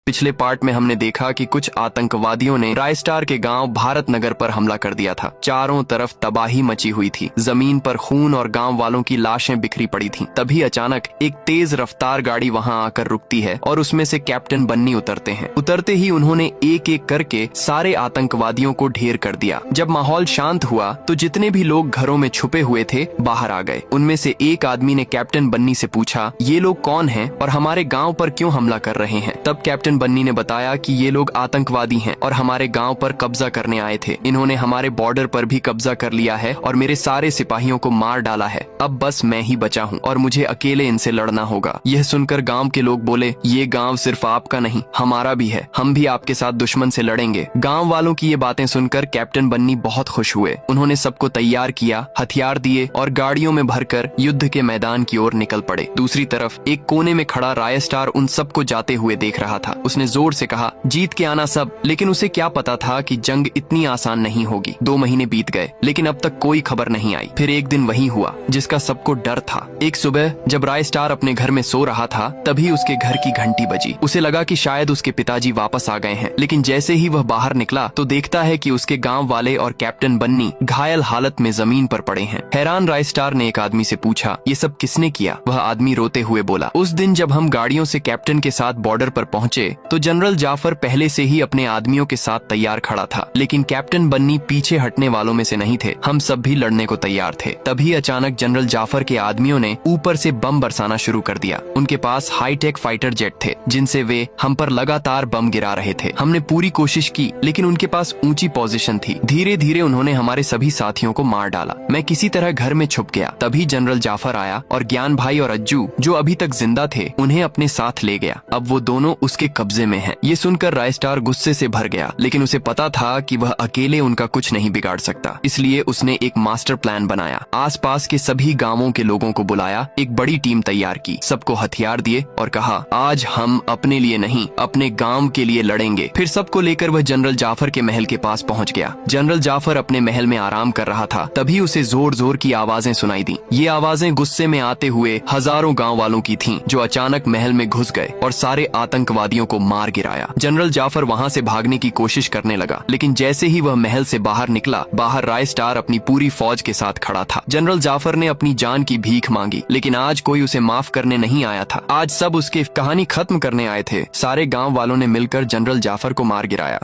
पिछले पार्ट में हमने देखा कि कुछ आतंकवादियों ने रायस्टार के गांव भारत नगर पर हमला कर दिया था। चारों तरफ तबाही मची हुई थी, जमीन पर खून और गांव वालों की लाशें बिखरी पड़ी थीं। तभी अचानक एक तेज रफ्तार गाड़ी वहां आकर रुकती है और उसमें से कैप्टन बन्नी उतरते हैं। उतरते ही उन्होंने एक एक करके सारे आतंकवादियों को ढेर कर दिया। जब माहौल शांत हुआ तो जितने भी लोग घरों में छुपे हुए थे बाहर आ गए। उनमें से एक आदमी ने कैप्टन बन्नी से पूछा, ये लोग कौन हैं और हमारे गाँव पर क्यों हमला कर रहे हैं? तब कैप्टन बन्नी ने बताया कि ये लोग आतंकवादी हैं और हमारे गांव पर कब्जा करने आए थे। इन्होंने हमारे बॉर्डर पर भी कब्जा कर लिया है और मेरे सारे सिपाहियों को मार डाला है। अब बस मैं ही बचा हूँ और मुझे अकेले इनसे लड़ना होगा। यह सुनकर गांव के लोग बोले, ये गांव सिर्फ आपका नहीं हमारा भी है, हम भी आपके साथ दुश्मन से लड़ेंगे। गांव वालों की ये बातें सुनकर कैप्टन बन्नी बहुत खुश हुए। उन्होंने सबको तैयार किया, हथियार दिए और गाड़ियों में भरकर युद्ध के मैदान की ओर निकल पड़े। दूसरी तरफ एक कोने में खड़ा रायस्टार उन सबको जाते हुए देख रहा था। उसने जोर से कहा, जीत के आना सब। लेकिन उसे क्या पता था कि जंग इतनी आसान नहीं होगी। 2 महीने बीत गए लेकिन अब तक कोई खबर नहीं आई। फिर एक दिन वही हुआ जिसका सबको डर था। एक सुबह जब रायस्टार अपने घर में सो रहा था तभी उसके घर की घंटी बजी। उसे लगा कि शायद उसके पिताजी वापस आ गए हैं, लेकिन जैसे ही वह बाहर निकला तो देखता है कि उसके गांव वाले और कैप्टन बन्नी घायल हालत में जमीन पर पड़े हैं। हैरान रायस्टार ने एक आदमी से पूछा, ये सब किसने किया? वह आदमी रोते हुए बोला, उस दिन जब हम गाड़ियों से कैप्टन के साथ बॉर्डर पर पहुंचे तो जनरल जाफर पहले से ही अपने आदमियों के साथ तैयार खड़ा था, लेकिन कैप्टन बन्नी पीछे हटने वालों में से नहीं थे। हम सब भी लड़ने को तैयार थे। तभी अचानक जनरल जाफर के आदमियों ने ऊपर से बम बरसाना शुरू कर दिया। उनके पास हाईटेक फाइटर जेट थे जिनसे वे हम पर लगातार बम गिरा रहे थे। हमने पूरी कोशिश की लेकिन उनके पास ऊंची पोजीशन थी। धीरे धीरे उन्होंने हमारे सभी साथियों को मार डाला। मैं किसी तरह घर में छुप गया। तभी जनरल जाफर आया और ज्ञान भाई और अज्जू जो अभी तक जिंदा थे उन्हें अपने साथ ले गया। अब वो दोनों उसके कब्जे में हैं। ये सुनकर रायस्टार गुस्से से भर गया, लेकिन उसे पता था कि वह अकेले उनका कुछ नहीं बिगाड़ सकता। इसलिए उसने एक मास्टर प्लान बनाया। आसपास के सभी गांवों के लोगों को बुलाया, एक बड़ी टीम तैयार की, सबको हथियार दिए और कहा, आज हम अपने लिए नहीं अपने गांव के लिए लड़ेंगे। फिर सबको लेकर वह जनरल जाफर के महल के पास पहुंच गया। जनरल जाफर अपने महल में आराम कर रहा था। तभी उसे जोर जोर की आवाजें सुनाई दी। ये आवाजें गुस्से में आते हुए हजारों गाँव वालों की थीं, जो अचानक महल में घुस गए और सारे आतंकवादियों को मार गिराया। जनरल जाफर वहां से भागने की कोशिश करने लगा, लेकिन जैसे ही वह महल से बाहर निकला, बाहर रायस्टार अपनी पूरी फौज के साथ खड़ा था। जनरल जाफर ने अपनी जान की भीख मांगी, लेकिन आज कोई उसे माफ करने नहीं आया था। आज सब उसकी कहानी खत्म करने आए थे। सारे गांव वालों ने मिलकर जनरल जाफर को मार गिराया।